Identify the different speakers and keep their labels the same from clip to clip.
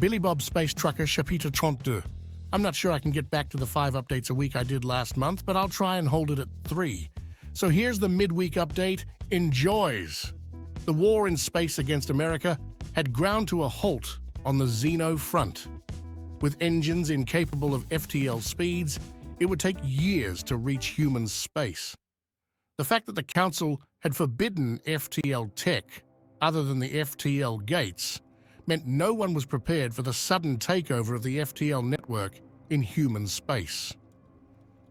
Speaker 1: Billy Bob Space Trucker Chapitre 32. I'm not sure I can get back to the 5 updates a week I did last month, but I'll try and hold it at 3. So here's the midweek update. Enjoys. The war in space against America had ground to a halt on the Xeno front. With engines incapable of FTL speeds, it would take years to reach human space. The fact that the Council had forbidden FTL tech, other than the FTL gates, meant no one was prepared for the sudden takeover of the FTL network in human space.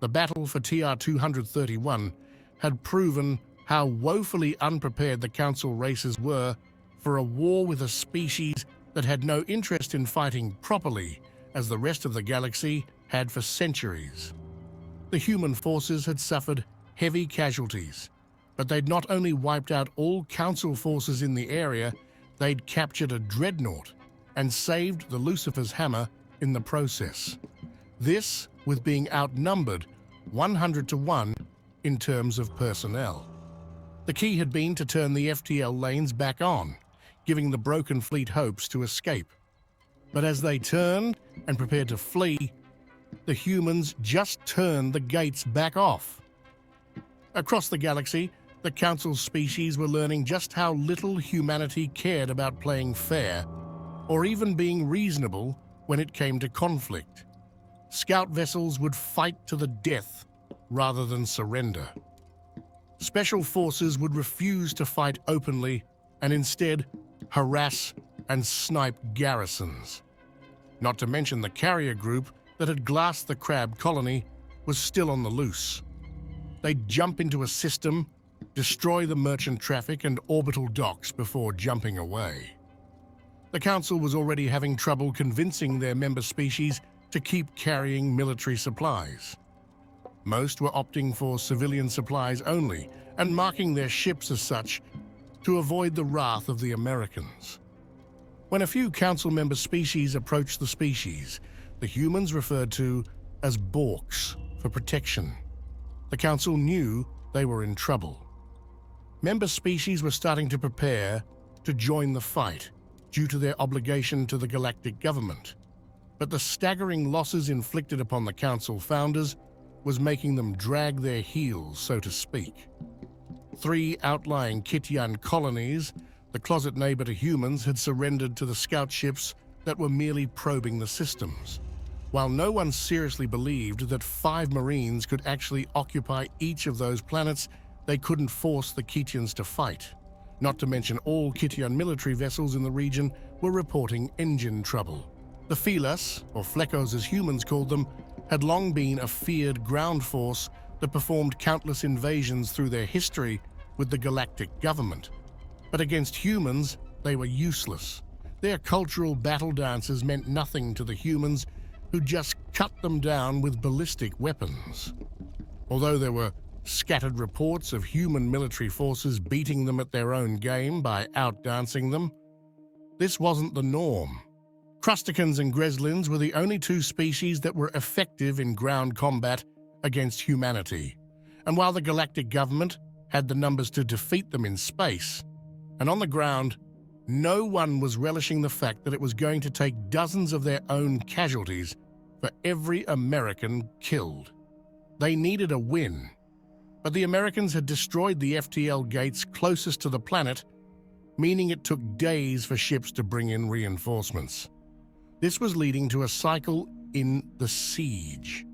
Speaker 1: The battle for TR-231 had proven how woefully unprepared the Council races were for a war with a species that had no interest in fighting properly, as the rest of the galaxy had for centuries. The human forces had suffered heavy casualties, but they'd not only wiped out all Council forces in the area, they'd captured a dreadnought and saved the Lucifer's hammer in the process. This with being outnumbered 100 to 1 in terms of personnel. The key had been to turn the FTL lanes back on, giving the broken fleet hopes to escape. But as they turned and prepared to flee, the humans just turned the gates back off. Across the galaxy, the Council species were learning just how little humanity cared about playing fair, or even being reasonable when it came to conflict. Scout vessels would fight to the death rather than surrender. Special forces would refuse to fight openly and instead harass and snipe garrisons. Not to mention the carrier group that had glassed the crab colony was still on the loose. They'd jump into a system, destroy the merchant traffic and orbital docks before jumping away. The Council was already having trouble convincing their member species to keep carrying military supplies. Most were opting for civilian supplies only and marking their ships as such to avoid the wrath of the Americans. When a few Council member species approached the species, the humans referred to as Borks for protection. The Council knew they were in trouble. Member species were starting to prepare to join the fight due to their obligation to the galactic government. But the staggering losses inflicted upon the Council founders was making them drag their heels, so to speak. 3 outlying Kityan colonies, the closet neighbor to humans, had surrendered to the scout ships that were merely probing the systems. While no one seriously believed that 5 Marines could actually occupy each of those planets, they couldn't force the Kityans to fight. Not to mention all Kityan military vessels in the region were reporting engine trouble. The Felas, or Fleckos as humans called them, had long been a feared ground force that performed countless invasions through their history with the galactic government. But against humans, they were useless. Their cultural battle dances meant nothing to the humans, who just cut them down with ballistic weapons. Although there were scattered reports of human military forces beating them at their own game by outdancing them, this wasn't the norm. Crusticans and Greslins were the only 2 species that were effective in ground combat against humanity, and while the galactic government had the numbers to defeat them in space, and on the ground, no one was relishing the fact that it was going to take dozens of their own casualties for every American killed. They needed a win, but the Americans had destroyed the FTL gates closest to the planet, meaning it took days for ships to bring in reinforcements. This was leading to a cycle in the siege.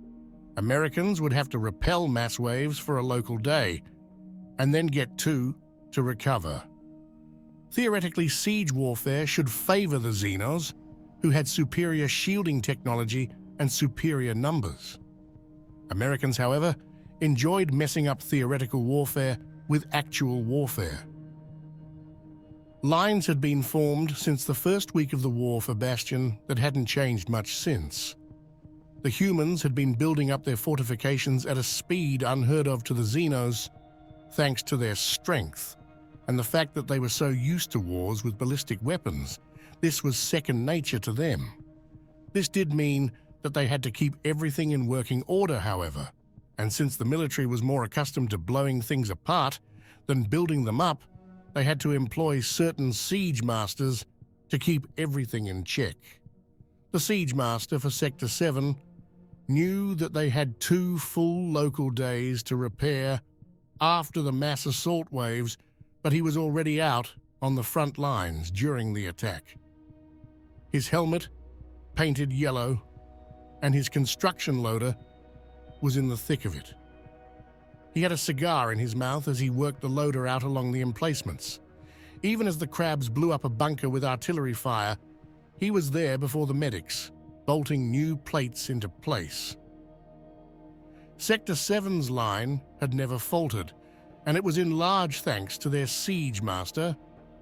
Speaker 1: Americans would have to repel mass waves for a local day, and then get 2 to recover. Theoretically, siege warfare should favor the Xenos, who had superior shielding technology and superior numbers. Americans, however, enjoyed messing up theoretical warfare with actual warfare. Lines had been formed since the first week of the war for Bastion that hadn't changed much since. The humans had been building up their fortifications at a speed unheard of to the Xenos, thanks to their strength and the fact that they were so used to wars with ballistic weapons. This was second nature to them. This did mean that they had to keep everything in working order, however, and since the military was more accustomed to blowing things apart than building them up, they had to employ certain siege masters to keep everything in check. The siege master for Sector 7 knew that they had 2 full local days to repair after the mass assault waves, but he was already out on the front lines during the attack. His helmet, painted yellow, and his construction loader was in the thick of it. He had a cigar in his mouth as he worked the loader out along the emplacements. Even as the crabs blew up a bunker with artillery fire, he was there before the medics, bolting new plates into place. Sector 7's line had never faltered, and it was in large thanks to their siege master,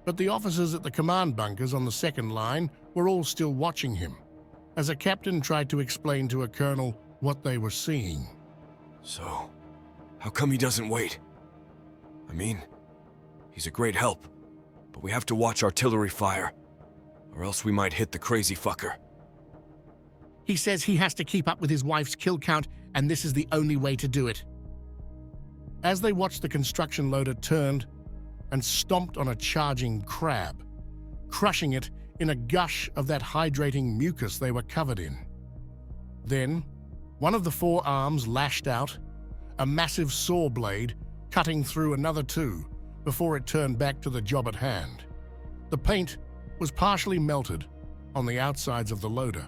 Speaker 1: but the officers at the command bunkers on the second line were all still watching him, as a captain tried to explain to a colonel what they were seeing.
Speaker 2: So, how come he doesn't wait? I mean, he's a great help, but we have to watch artillery fire, or else we might hit the crazy fucker.
Speaker 1: He says he has to keep up with his wife's kill count, and this is the only way to do it. As they watched, the construction loader turned and stomped on a charging crab, crushing it in a gush of that hydrating mucus they were covered in. Then, one of the 4 arms lashed out, a massive saw blade cutting through another 2 before it turned back to the job at hand. The paint was partially melted on the outsides of the loader.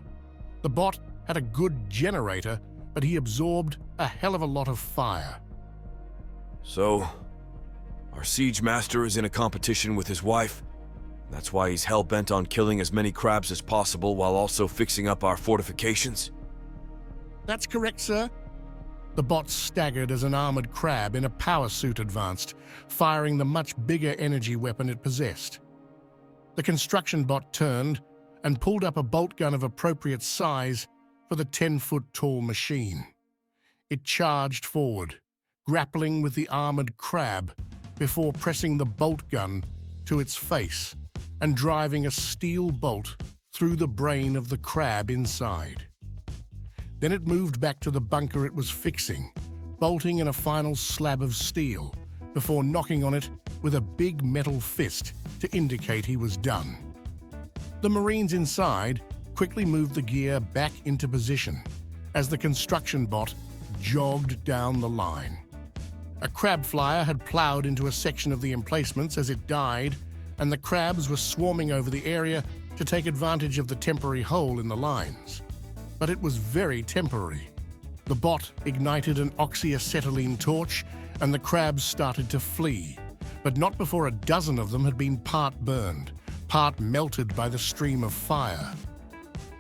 Speaker 1: The bot had a good generator, but he absorbed a hell of a lot of fire.
Speaker 2: So, our siege master is in a competition with his wife. That's why he's hell-bent on killing as many crabs as possible while also fixing up our fortifications?
Speaker 1: That's correct, sir. The bot staggered as an armored crab in a power suit advanced, firing the much bigger energy weapon it possessed. The construction bot turned and pulled up a bolt gun of appropriate size for the 10-foot-tall machine. It charged forward, grappling with the armored crab before pressing the bolt gun to its face and driving a steel bolt through the brain of the crab inside. Then it moved back to the bunker it was fixing, bolting in a final slab of steel before knocking on it with a big metal fist to indicate he was done. The Marines inside quickly moved the gear back into position as the construction bot jogged down the line. A crab flyer had plowed into a section of the emplacements as it died, and the crabs were swarming over the area to take advantage of the temporary hole in the lines. But it was very temporary. The bot ignited an oxyacetylene torch, and the crabs started to flee, but not before a dozen of them had been part burned, part melted by the stream of fire.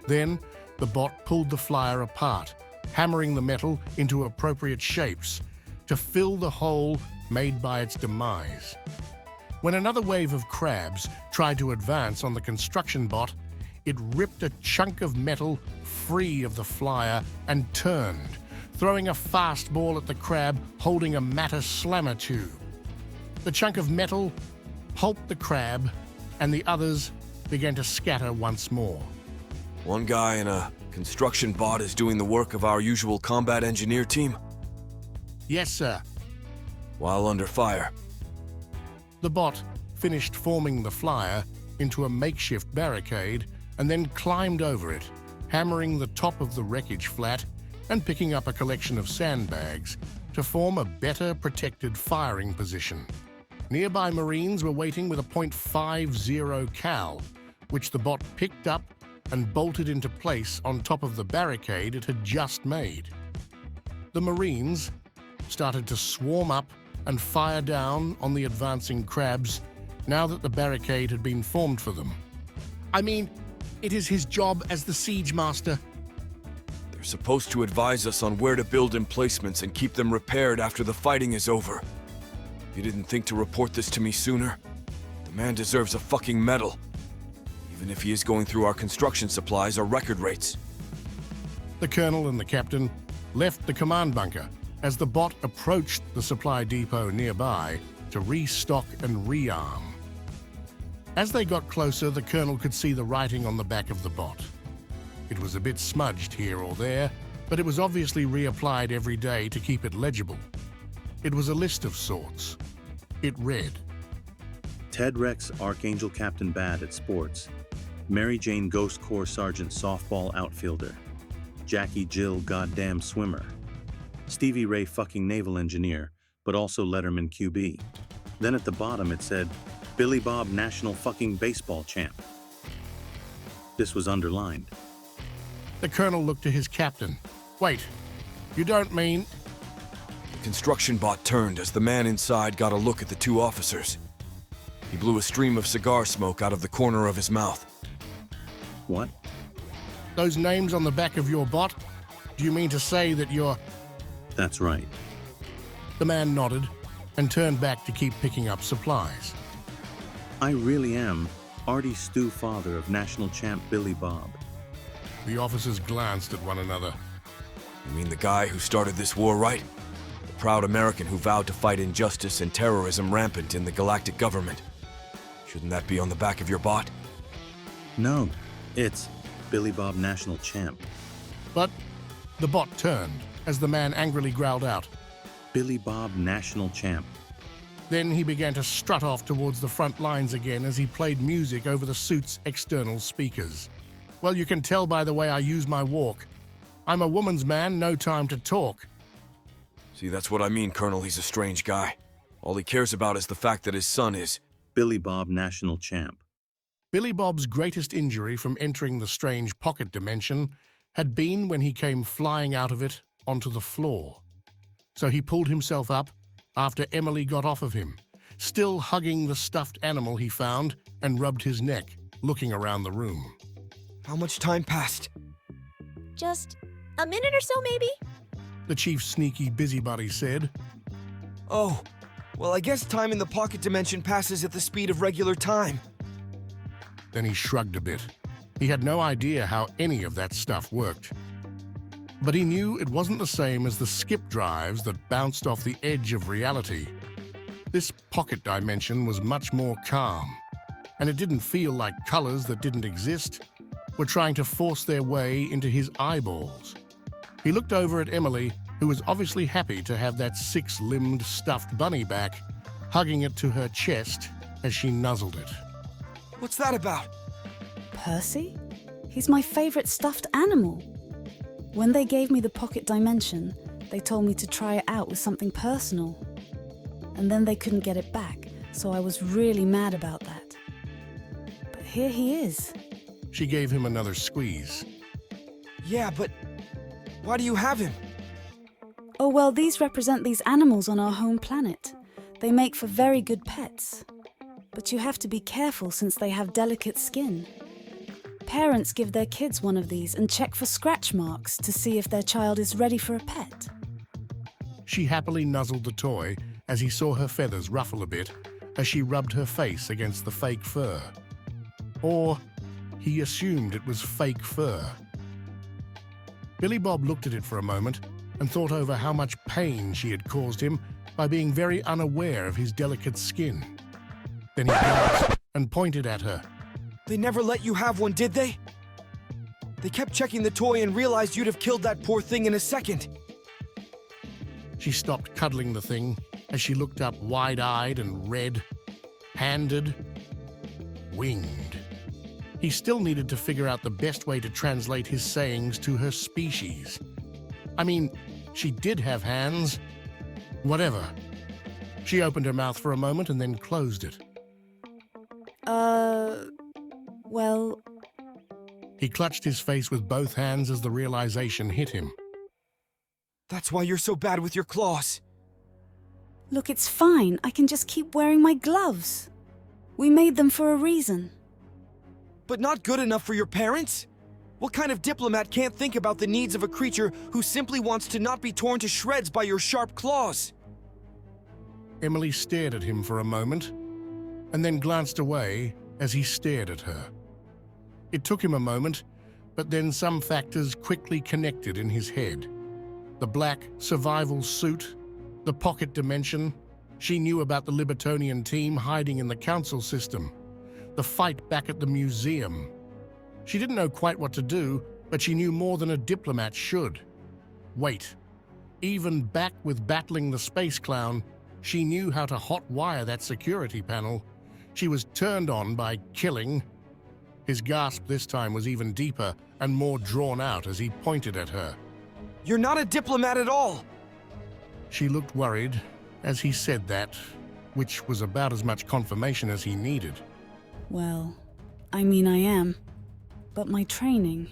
Speaker 1: Then, the bot pulled the flyer apart, hammering the metal into appropriate shapes to fill the hole made by its demise. When another wave of crabs tried to advance on the construction bot, it ripped a chunk of metal free of the flyer and turned, throwing a fastball at the crab holding a matter slammer tube. The chunk of metal pulped the crab, and the others began to scatter once more.
Speaker 2: One guy in a construction bot is doing the work of our usual combat engineer team?
Speaker 1: Yes, sir.
Speaker 2: While under fire.
Speaker 1: The bot finished forming the flyer into a makeshift barricade and then climbed over it, hammering the top of the wreckage flat and picking up a collection of sandbags to form a better protected firing position. Nearby Marines were waiting with a .50 cal, which the bot picked up and bolted into place on top of the barricade it had just made. The Marines started to swarm up and fire down on the advancing crabs now that the barricade had been formed for them. I mean, it is his job as the siege master.
Speaker 2: They're supposed to advise us on where to build emplacements and keep them repaired after the fighting is over. You didn't think to report this to me sooner? The man deserves a fucking medal, even if he is going through our construction supplies or record rates.
Speaker 1: The colonel and the captain left the command bunker as the bot approached the supply depot nearby to restock and rearm. As they got closer, the colonel could see the writing on the back of the bot. It was a bit smudged here or there, but it was obviously reapplied every day to keep it legible. It was a list of sorts. It read,
Speaker 3: Ted Rex, Archangel Captain Bad at Sports. Mary Jane Ghost Corps Sergeant Softball Outfielder, Jackie Jill Goddamn Swimmer, Stevie Ray fucking Naval Engineer, but also Letterman QB. Then at the bottom it said, Billy Bob National fucking Baseball Champ. This was underlined.
Speaker 1: The colonel looked to his captain. Wait, you don't mean...
Speaker 2: The construction bot turned as the man inside got a look at the two officers. He blew a stream of cigar smoke out of the corner of his mouth.
Speaker 3: What?
Speaker 1: Those names on the back of your bot? Do you mean to say that you're...
Speaker 3: That's right.
Speaker 1: The man nodded and turned back to keep picking up supplies.
Speaker 3: I really am Artie Stew, father of national champ Billy Bob.
Speaker 1: The officers glanced at one another.
Speaker 2: You mean the guy who started this war, right? The proud American who vowed to fight injustice and terrorism rampant in the galactic government. Shouldn't that be on the back of your bot?
Speaker 3: No, it's Billy Bob National Champ.
Speaker 1: But the bot turned as the man angrily growled out.
Speaker 3: Billy Bob National Champ.
Speaker 1: Then he began to strut off towards the front lines again as he played music over the suit's external speakers. Well, you can tell by the way I use my walk. I'm a woman's man, no time to talk.
Speaker 2: See, that's what I mean, Colonel. He's a strange guy. All he cares about is the fact that his son is...
Speaker 3: Billy Bob National Champ.
Speaker 1: Billy Bob's greatest injury from entering the strange pocket dimension had been when he came flying out of it onto the floor. So he pulled himself up after Emily got off of him, still hugging the stuffed animal he found, and rubbed his neck, looking around the room.
Speaker 2: How much time passed?
Speaker 4: Just a minute or so, maybe?
Speaker 1: The chief's sneaky busybody said.
Speaker 2: Oh, well, I guess time in the pocket dimension passes at the speed of regular time.
Speaker 1: Then he shrugged a bit. He had no idea how any of that stuff worked. But he knew it wasn't the same as the skip drives that bounced off the edge of reality. This pocket dimension was much more calm, and it didn't feel like colors that didn't exist were trying to force their way into his eyeballs. He looked over at Emily, who was obviously happy to have that six-limbed stuffed bunny back, hugging it to her chest as she nuzzled it.
Speaker 2: What's that about?
Speaker 5: Percy? He's my favorite stuffed animal. When they gave me the pocket dimension, they told me to try it out with something personal. And then they couldn't get it back, so I was really mad about that. But here he is.
Speaker 1: She gave him another squeeze.
Speaker 2: Yeah, but why do you have him?
Speaker 5: Oh, well, these represent these animals on our home planet. They make for very good pets. But you have to be careful since they have delicate skin. Parents give their kids one of these and check for scratch marks to see if their child is ready for a pet.
Speaker 1: She happily nuzzled the toy as he saw her feathers ruffle a bit as she rubbed her face against the fake fur. Or he assumed it was fake fur. Billy Bob looked at it for a moment and thought over how much pain she had caused him by being very unaware of his delicate skin. Then he gasped and pointed at her.
Speaker 2: They never let you have one, did they? They kept checking the toy and realized you'd have killed that poor thing in a second.
Speaker 1: She stopped cuddling the thing as she looked up wide-eyed and red-handed, winged. He still needed to figure out the best way to translate his sayings to her species. I mean, she did have hands. Whatever. She opened her mouth for a moment and then closed it.
Speaker 5: Well...
Speaker 1: He clutched his face with both hands as the realization hit him.
Speaker 2: That's why you're so bad with your claws.
Speaker 5: Look, it's fine. I can just keep wearing my gloves. We made them for a reason.
Speaker 2: But not good enough for your parents? What kind of diplomat can't think about the needs of a creature who simply wants to not be torn to shreds by your sharp claws?
Speaker 1: Emily stared at him for a moment, and then glanced away as he stared at her. It took him a moment, but then some factors quickly connected in his head. The black survival suit, the pocket dimension. She knew about the Libertonian team hiding in the council system, the fight back at the museum. She didn't know quite what to do, but she knew more than a diplomat should. Wait. Even back with battling the space clown, she knew how to hotwire that security panel. She was turned on by killing. His gasp this time was even deeper and more drawn out as he pointed at her.
Speaker 2: You're not a diplomat at all!
Speaker 1: She looked worried as he said that, which was about as much confirmation as he needed.
Speaker 5: Well, I mean I am. But my training,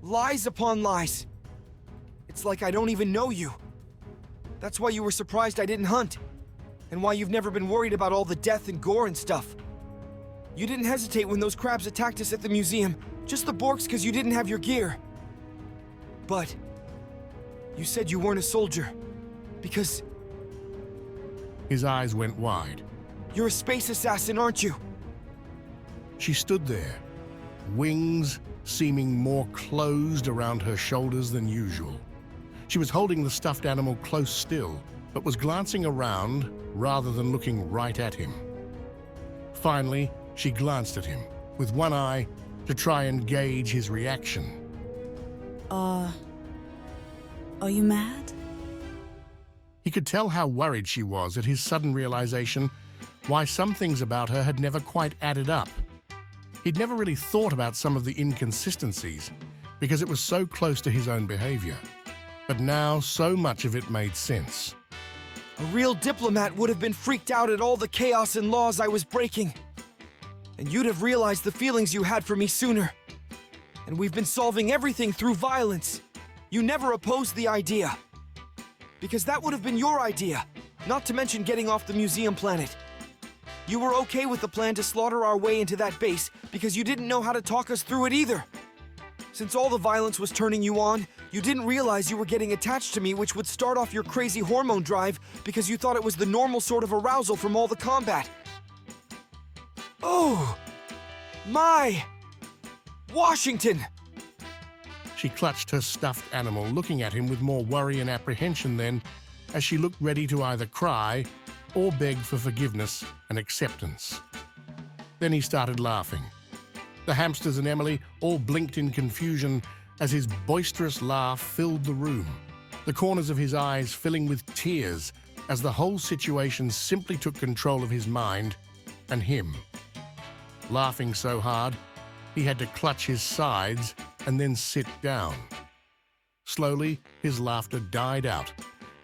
Speaker 2: Lies upon lies. It's like I don't even know you. That's why you were surprised I didn't hunt. And why you've never been worried about all the death and gore and stuff. You didn't hesitate when those crabs attacked us at the museum, just the Borks because you didn't have your gear. But you said you weren't a soldier, because
Speaker 1: His eyes went wide.
Speaker 2: you're a space assassin, aren't you?
Speaker 1: She stood there, wings seeming more closed around her shoulders than usual. She was holding the stuffed animal close still, but was glancing around rather than looking right at him. Finally, she glanced at him, with one eye, to try and gauge his reaction.
Speaker 5: are you mad?
Speaker 1: He could tell how worried she was at his sudden realization why some things about her had never quite added up. He'd never really thought about some of the inconsistencies because it was so close to his own behavior. But now so much of it made sense.
Speaker 2: A real diplomat would have been freaked out at all the chaos and laws I was breaking. And you'd have realized the feelings you had for me sooner. And we've been solving everything through violence. You never opposed the idea. Because that would have been your idea, not to mention getting off the museum planet. You were okay with the plan to slaughter our way into that base because you didn't know how to talk us through it either. Since all the violence was turning you on, you didn't realize you were getting attached to me, which would start off your crazy hormone drive because you thought it was the normal sort of arousal from all the combat. Oh! My! Washington!
Speaker 1: She clutched her stuffed animal, looking at him with more worry and apprehension then, as she looked ready to either cry or beg for forgiveness and acceptance. Then he started laughing. The hamsters and Emily all blinked in confusion as his boisterous laugh filled the room, the corners of his eyes filling with tears as the whole situation simply took control of his mind and him. Laughing so hard, he had to clutch his sides and then sit down. Slowly, his laughter died out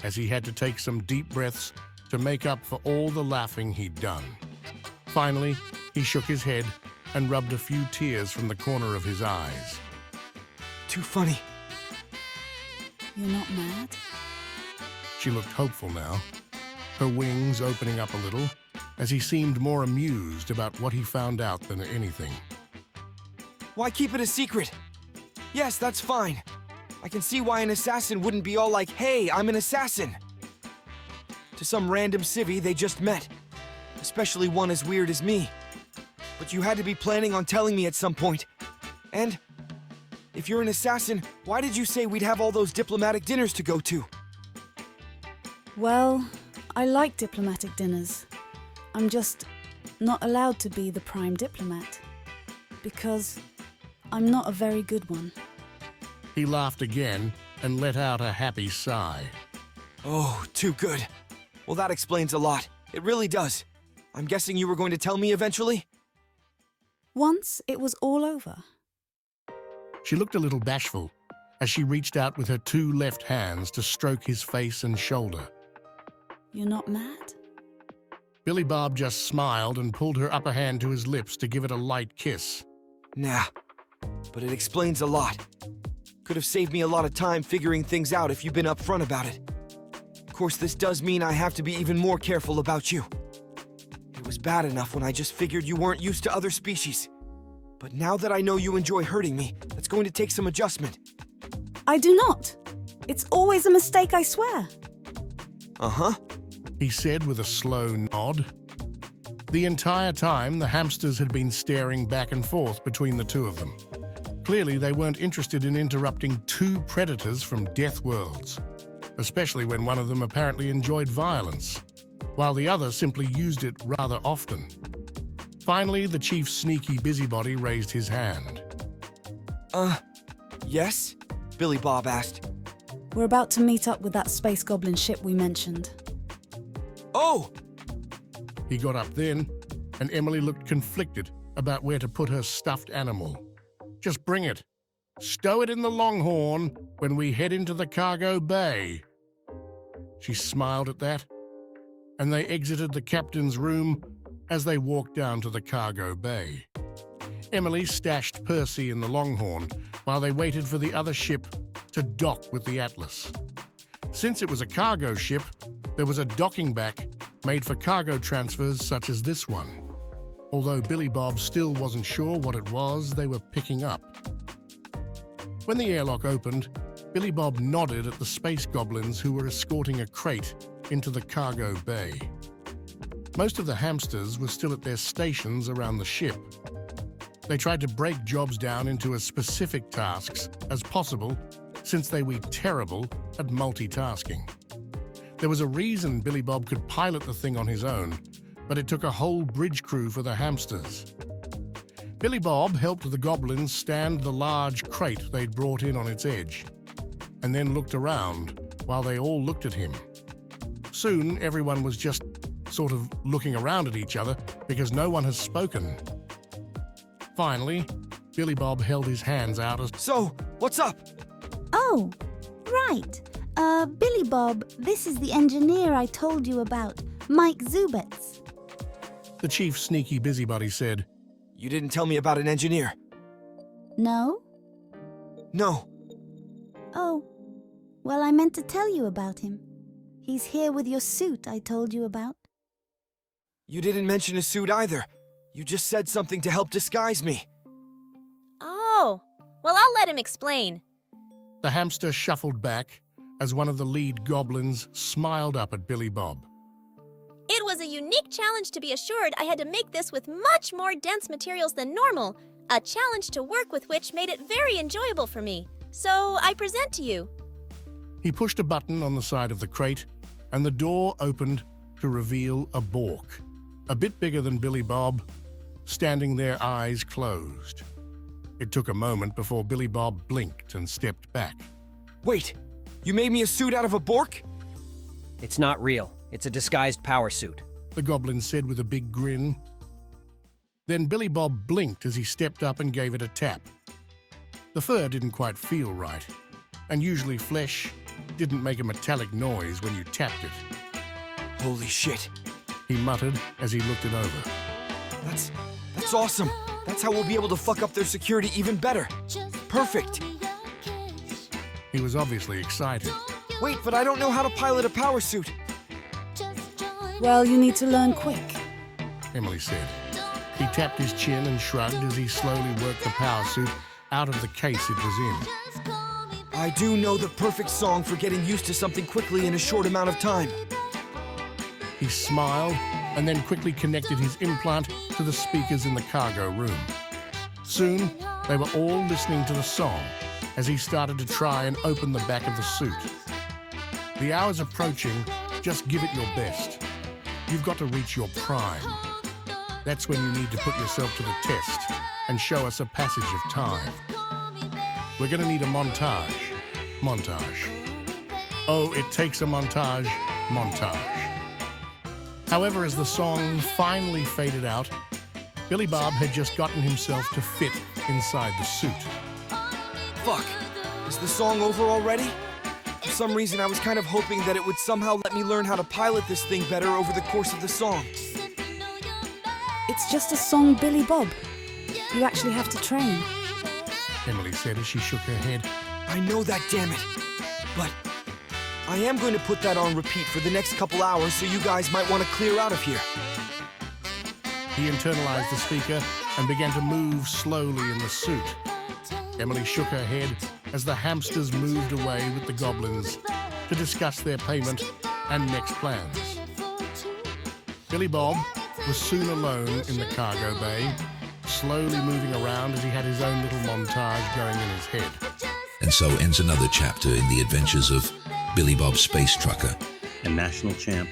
Speaker 1: as he had to take some deep breaths to make up for all the laughing he'd done. Finally, he shook his head and rubbed a few tears from the corner of his eyes.
Speaker 2: Too funny.
Speaker 5: You're not mad?
Speaker 1: She looked hopeful now, her wings opening up a little as he seemed more amused about what he found out than anything.
Speaker 2: Why keep it a secret? Yes, that's fine. I can see why an assassin wouldn't be all like, "Hey, I'm an assassin," to some random civvy they just met, especially one as weird as me. But you had to be planning on telling me at some point. And if you're an assassin, why did you say we'd have all those diplomatic dinners to go to?
Speaker 5: Well, I like diplomatic dinners. I'm just not allowed to be the prime diplomat. Because I'm not a very good one.
Speaker 1: He laughed again and let out a happy sigh.
Speaker 2: Oh, too good. Well, that explains a lot. It really does. I'm guessing you were going to tell me eventually?
Speaker 5: Once it was all over.
Speaker 1: She looked a little bashful as she reached out with her two left hands to stroke his face and shoulder.
Speaker 5: You're not mad?
Speaker 1: Billy Bob just smiled and pulled her upper hand to his lips to give it a light kiss.
Speaker 2: Nah, but it explains a lot. Could have saved me a lot of time figuring things out if you'd been upfront about it. Of course, this does mean I have to be even more careful about you. It was bad enough when I just figured you weren't used to other species. But now that I know you enjoy hurting me, that's going to take some adjustment.
Speaker 5: I do not. It's always a mistake, I swear.
Speaker 2: Uh-huh.
Speaker 1: He said with a slow nod. The entire time, the hamsters had been staring back and forth between the two of them. Clearly, they weren't interested in interrupting two predators from death worlds, especially when one of them apparently enjoyed violence, while the other simply used it rather often. Finally, the chief's sneaky busybody raised his hand.
Speaker 2: Yes? Billy Bob asked.
Speaker 5: We're about to meet up with that space goblin ship we mentioned.
Speaker 2: Oh!
Speaker 1: He got up then, and Emily looked conflicted about where to put her stuffed animal. Just bring it. Stow it in the Longhorn when we head into the cargo bay. She smiled at that, and they exited the captain's room as they walked down to the cargo bay. Emily stashed Percy in the Longhorn while they waited for the other ship to dock with the Atlas. Since it was a cargo ship, there was a docking back made for cargo transfers such as this one, although Billy Bob still wasn't sure what it was they were picking up. When the airlock opened, Billy Bob nodded at the space goblins who were escorting a crate into the cargo bay. Most of the hamsters were still at their stations around the ship. They tried to break jobs down into as specific tasks as possible, since they were terrible at multitasking. There was a reason Billy Bob could pilot the thing on his own, but it took a whole bridge crew for the hamsters. Billy Bob helped the goblins stand the large crate they'd brought in on its edge, and then looked around while they all looked at him. Soon, everyone was just sort of looking around at each other because no one has spoken. Finally, Billy Bob held his hands out as,
Speaker 2: So, what's up?
Speaker 6: Oh, right. Billy Bob, this is the engineer I told you about, Mike Zubets.
Speaker 1: the chief sneaky busybody said.
Speaker 2: You didn't tell me about an engineer.
Speaker 6: No?
Speaker 2: No.
Speaker 6: Oh, well, I meant to tell you about him. He's here with your suit I told you about.
Speaker 2: You didn't mention a suit either. You just said something to help disguise me.
Speaker 4: Oh, well, I'll let him explain.
Speaker 1: The hamster shuffled back as one of the lead goblins smiled up at Billy Bob.
Speaker 4: It was a unique challenge to be assured I had to make this with much more dense materials than normal, a challenge to work with which made it very enjoyable for me. So I present to you.
Speaker 1: He pushed a button on the side of the crate, and the door opened to reveal a Bork, a bit bigger than Billy Bob, standing there, eyes closed. It took a moment before Billy Bob blinked and stepped back.
Speaker 2: Wait, you made me a suit out of a Bork?
Speaker 7: It's not real. It's a disguised power suit.
Speaker 1: The goblin said with a big grin. Then Billy Bob blinked as he stepped up and gave it a tap. The fur didn't quite feel right, and usually flesh didn't make a metallic noise when you tapped it.
Speaker 2: Holy shit.
Speaker 1: He muttered as he looked it over.
Speaker 2: That's awesome. That's how we'll be able to fuck up their security even better. Perfect.
Speaker 1: He was obviously excited.
Speaker 2: Wait, but I don't know how to pilot a power suit.
Speaker 5: Well, you need to learn quick.
Speaker 1: Emily said. He tapped his chin and shrugged as he slowly worked the power suit out of the case it was in.
Speaker 2: I do know the perfect song for getting used to something quickly in a short amount of time.
Speaker 1: He smiled and then quickly connected his implant to the speakers in the cargo room. Soon, they were all listening to the song as he started to try and open the back of the suit. The hour's approaching. Just give it your best. You've got to reach your prime. That's when you need to put yourself to the test and show us a passage of time. We're going to need a montage. Montage. Oh, it takes a montage. Montage. However, as the song finally faded out, Billy Bob had just gotten himself to fit inside the suit.
Speaker 2: Fuck. Is the song over already? For some reason, I was kind of hoping that it would somehow let me learn how to pilot this thing better over the course of the song.
Speaker 5: It's just a song, Billy Bob. You actually have to train.
Speaker 1: Emily said as she shook her head.
Speaker 2: I know that, damn it. But I am going to put that on repeat for the next couple hours, so you guys might want to clear out of here.
Speaker 1: He internalized the speaker and began to move slowly in the suit. Emily shook her head as the hamsters moved away with the goblins to discuss their payment and next plans. Billy Bob was soon alone in the cargo bay, slowly moving around as he had his own little montage going in his head.
Speaker 8: And so ends another chapter in the adventures of Billy Bob Space Trucker
Speaker 3: and national champ